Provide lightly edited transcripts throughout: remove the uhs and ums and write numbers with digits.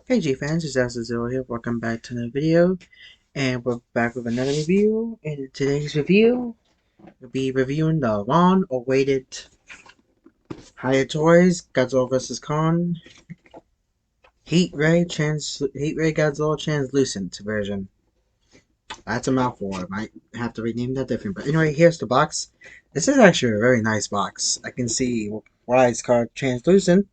Hey G fans, it's Zero here. Welcome back to another video, and we're back with another review. In today's review, we'll be reviewing the long-awaited Hiya Toys Godzilla vs. Kong Heat Ray Godzilla Translucent version. That's a mouthful. I might have to rename that different. But anyway, here's the box. This is actually a very nice box. I can see why it's called translucent,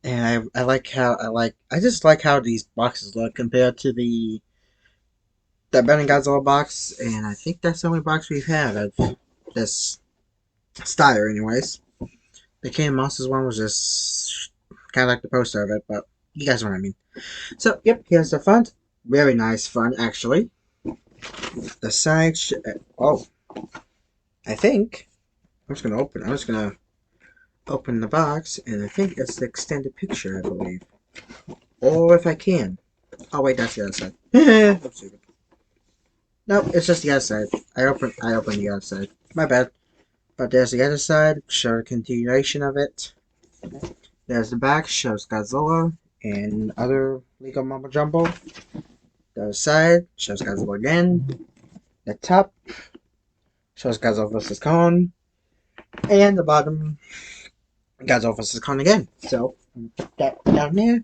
and I just like how these boxes look compared to the Ben and Godzilla box, and I think that's the only box we've had of this style, anyways. The King of Monsters one was just kind of like the poster of it, but you guys know what I mean. So, yep, here's the front. Very nice front, actually. The side, oh, I think I'm just gonna open the box, and I think it's the extended picture, I believe. Or if I can. Oh wait, that's the other side. I'm stupid. Nope, it's just the other side. I opened the other side. My bad. But there's the other side, show a continuation of it. There's the back, shows Godzilla and other legal mumbo jumbo. The other side shows Godzilla again. The top shows Godzilla vs. Kong. And the bottom, Godzilla vs. Kong again. So, put that down there.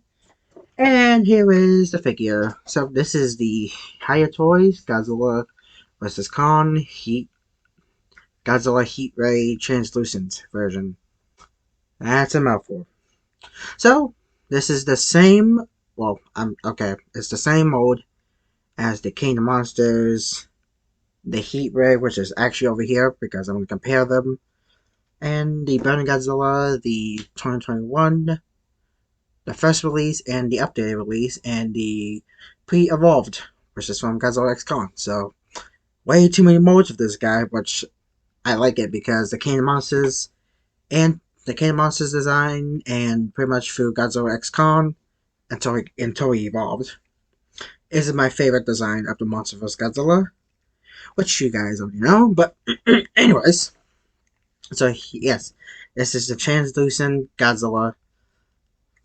And here is the figure. So, this is the Hiya Toys Godzilla vs. Kong Godzilla Heat Ray Translucent version. That's a mouthful. So, this is the same, well, okay, it's the same mode as the King of Monsters, the Heat Ray, which is actually over here because I'm going to compare them, and the Burning Godzilla, the 2021, the first release, and the updated release, and the pre-evolved, which is from Godzilla X Kong. So, way too many modes of this guy, which I like it because the King of Monsters and the King of Monsters design, and pretty much through Godzilla X Kong until he evolved, is my favorite design of the Monster vs. Godzilla, which you guys already know. But anyways, so yes, this is the translucent Godzilla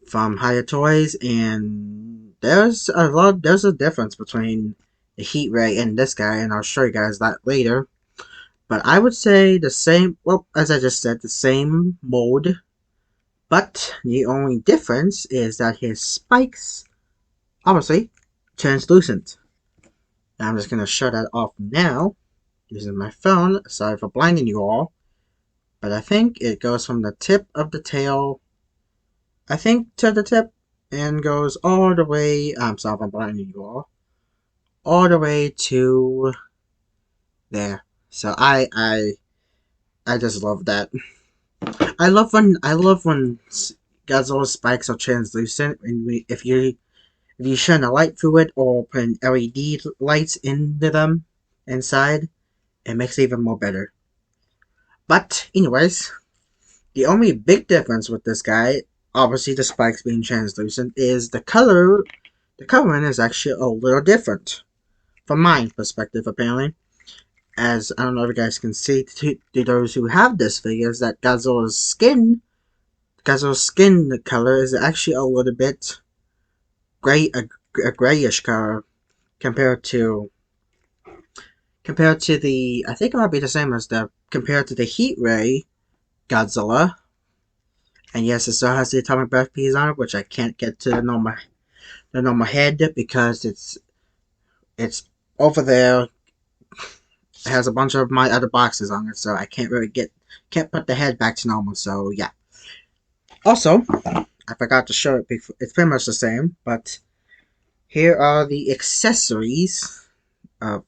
from Hiya Toys, and there's a difference between the Heat Ray and this guy, and I'll show you guys that later. But I would say the same, well, as I just said, the same mold, but the only difference is that his spikes, obviously, translucent. Now I'm just going to shut that off now using my phone. Sorry for blinding you all. But I think it goes from the tip of the tail, I think, to the tip, and goes all the way, I'm sorry for blinding you all the way to there. So I just love that. I love when Godzilla's spikes are translucent, and if you shine a light through it or put LED lights into them inside, it makes it even more better. But anyways, the only big difference with this guy, obviously the spikes being translucent, is the color. The coloring is actually a little different from my perspective, apparently. As I don't know if you guys can see, to those who have this figure, is that Godzilla's skin color is actually a little bit a grayish color compared to I think it might be the same as compared to the Heat Ray Godzilla. And yes, it still has the atomic breath piece on it, which I can't get to the normal head because it's over there. It has a bunch of my other boxes on it, so I can't really can't put the head back to normal. So yeah. Also, I forgot to show it before. It's pretty much the same, but here are the accessories of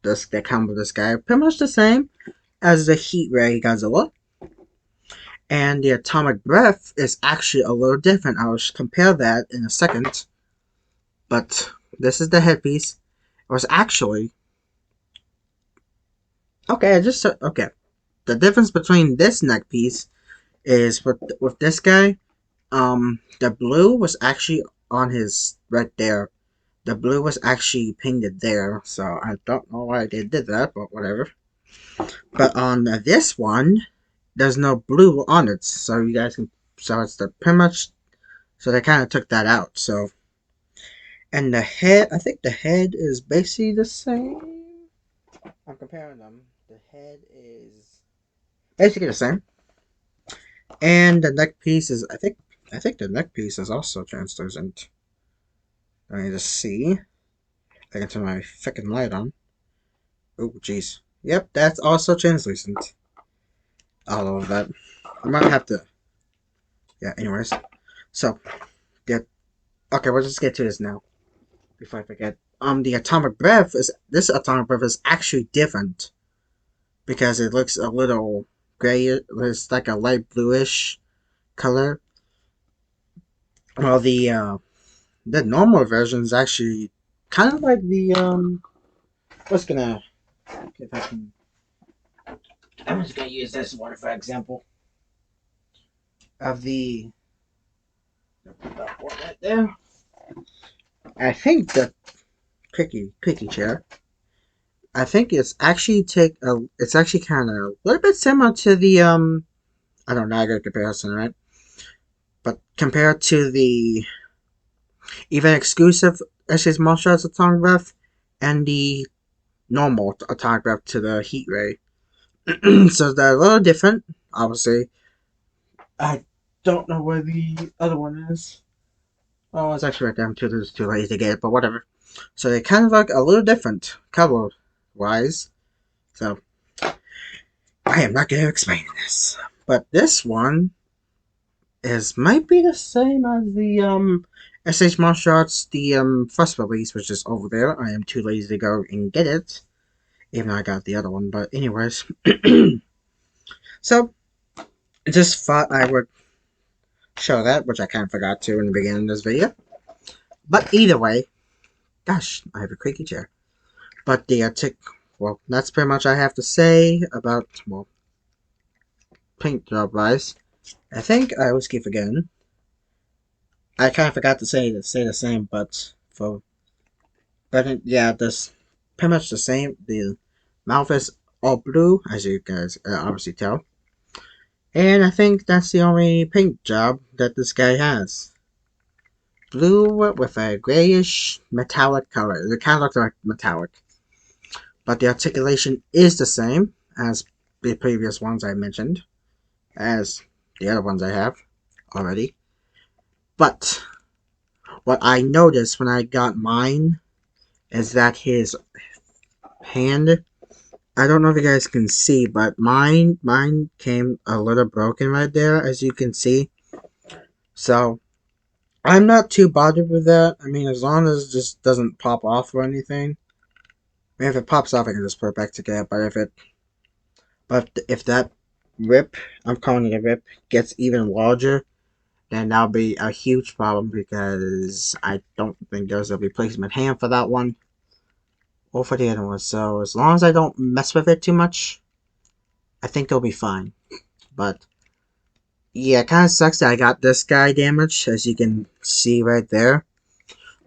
this that come with this guy. Pretty much the same as the Heat Ray Godzilla. And the atomic breath is actually a little different. I will compare that in a second. But this is the headpiece. It was actually okay. Okay. The difference between this neck piece is with this guy. The blue was actually on his right there. The blue was actually painted there, so I don't know why they did that, but whatever. But on this one, there's no blue on it, so you guys can. So it's the pretty much So they kind of took that out. So, and the head, I think the head is basically the same. I'm comparing them. The head is basically the same, and the neck piece is, I think the neck piece is also translucent. Let me just see. I can turn my freaking light on. Oh, jeez. Yep, that's also translucent. All of that. I might have to. Yeah. Anyways, so yeah. Okay, we'll just get to this now before I forget. The atomic breath is this atomic breath is actually different because it looks a little gray. It's like a light bluish color. Well, the normal version is actually kind of like the What's gonna if I can. I'm just gonna use this one for example of the right there. I think the quickie chair. I think it's actually kind of a little bit similar to the I don't know, I got a comparison, right? But compared to the even exclusive SS martial arts atomic breath and the normal atomic breath to the heat ray. So they're a little different, obviously. I don't know where the other one is. Oh, it's actually right down to this too late to get it, but whatever. So they kind of look a little different color wise. So I am not gonna explain this. But this one is might be the same as the SH Martial Arts, the first release, which is over there. I am too lazy to go and get it, even though I got the other one. But anyways, so I just thought I would show that, which I kind of forgot to in the beginning of this video. But either way, gosh, I have a creaky chair. But the tick, well, that's pretty much I have to say about paint job wise. I think I always keep forgetting. I kind of forgot to say the same, but yeah, this pretty much the same. The mouth is all blue, as you guys obviously tell, and I think that's the only paint job that this guy has. Blue with a grayish metallic color. It kind of looks like metallic, but the articulation is the same as the previous ones I mentioned, as the other ones I have already. But what I noticed when I got mine is that his hand, I don't know if you guys can see, but mine came a little broken right there, as you can see. So I'm not too bothered with that. I mean, as long as it just doesn't pop off or anything. I mean, if it pops off, I can just put it back together. But if that rip, I'm calling it a rip, gets even larger, then that'll be a huge problem because I don't think there's a replacement hand for that one or for the other one. So as long as I don't mess with it too much, I think it'll be fine. But yeah, it kind of sucks that I got this guy damaged, as you can see right there.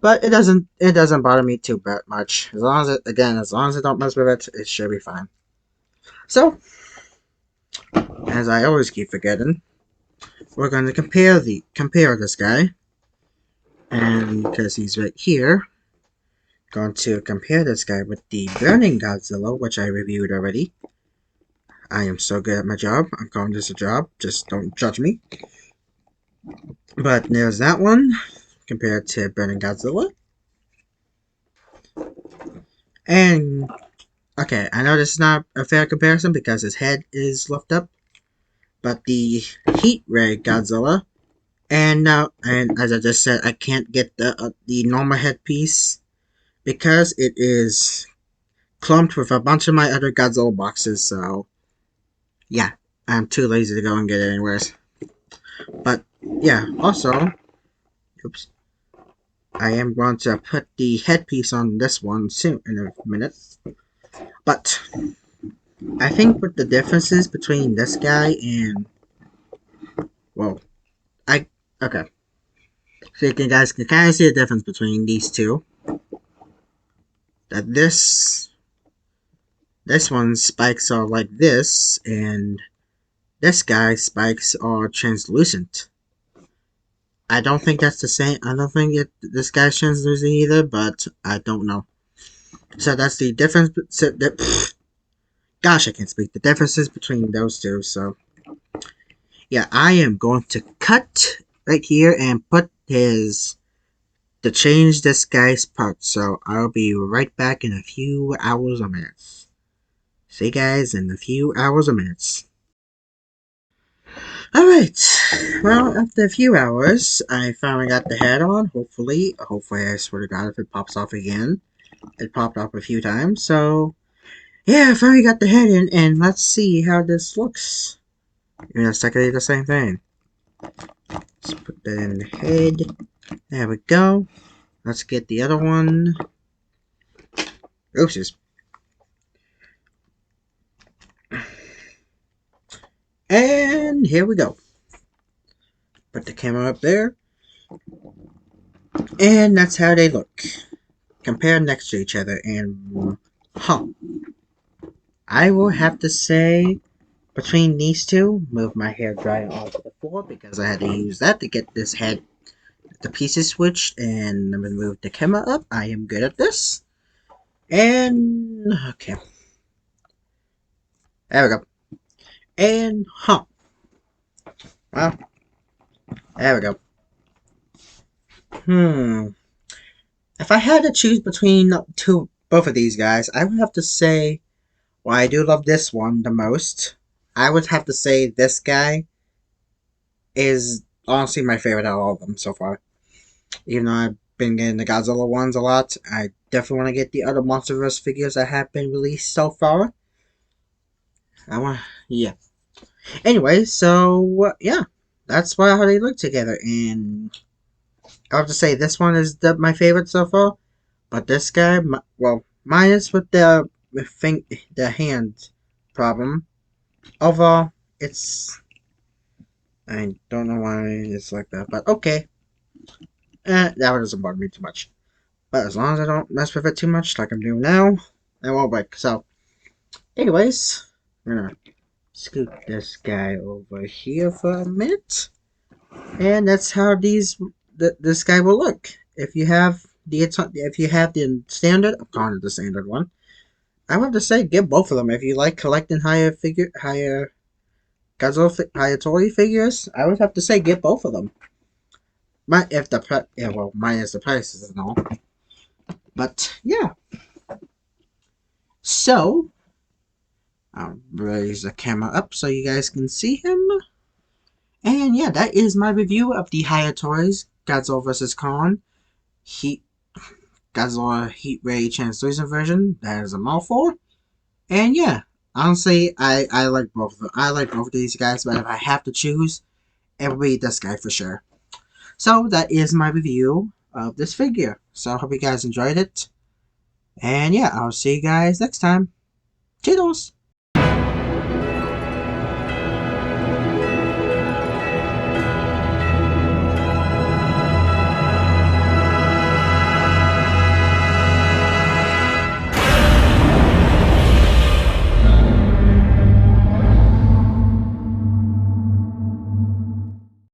But it doesn't bother me too much. As long as I don't mess with it, it should be fine. So, as I always keep forgetting, we're going to compare this guy, and because he's right here, going to compare this guy with the Burning Godzilla, which I reviewed already. I am so good at my job. I'm calling this a job. Just don't judge me. But there's that one compared to Burning Godzilla. And okay, I know this is not a fair comparison because his head is lifted up, but the Heat Ray Godzilla, and as I just said, I can't get the normal headpiece because it is clumped with a bunch of my other Godzilla boxes. So yeah, I'm too lazy to go and get it anyways. But yeah, also, oops, I am going to put the headpiece on this one soon in a minute. But I think what the differences between this guy and, well, I okay. So you guys can kind of see the difference between these two. That this one's spikes are like this, and this guy's spikes are translucent. I don't think that's the same. I don't think this guy's translucent either, but I don't know. So that's the difference. Gosh, I can't speak. The differences between those two. So yeah, I am going to cut right here and put his to change this guy's part. So I'll be right back in a few hours or minutes. See you guys in a few hours or minutes. Alright, well, after a few hours, I finally got the head on. Hopefully, I swear to God, if it pops off again. It popped off a few times, so yeah, I finally got the head in, and let's see how this looks. You're gonna second the same thing. Let's put that in the head. There we go. Let's get the other one. Oopsies. And here we go. Put the camera up there. And that's how they look. Compared next to each other. And, I will have to say, between these two, move my hair dryer onto the floor because I had to use that to get this head, the pieces switched. And I'm going to move the camera up. I am good at this. And, okay. There we go. And, well, there we go. If I had to choose between both of these guys, I would have to say, well, I do love this one the most. I would have to say this guy is honestly my favorite out of all of them so far. Even though I've been getting the Godzilla ones a lot, I definitely want to get the other MonsterVerse figures that have been released so far. Yeah. Anyway, so yeah, that's how they look together, and I have to say this one is my favorite so far. But this guy, well, minus with the hand problem. Overall, I don't know why it's like that, but okay. That one doesn't bother me too much. But as long as I don't mess with it too much, like I'm doing now, it won't break. So, anyways, I'm gonna scoot this guy over here for a minute, and that's how this guy will look. If you have the standard, I'm calling it the standard one. I would have to say get both of them if you like collecting higher Godzilla, higher toy figures. I would have to say get both of them. Minus the prices and all. But yeah, so I'll raise the camera up so you guys can see him. And yeah, that is my review of the Higher Toys Godzilla vs. Kong Heat Godzilla Heat Ray Translucent version. That is a mouthful. And yeah, honestly, I like both of them. I like both of these guys, but if I have to choose, it would be this guy for sure. So that is my review of this figure. So I hope you guys enjoyed it. And yeah, I'll see you guys next time. Toodles!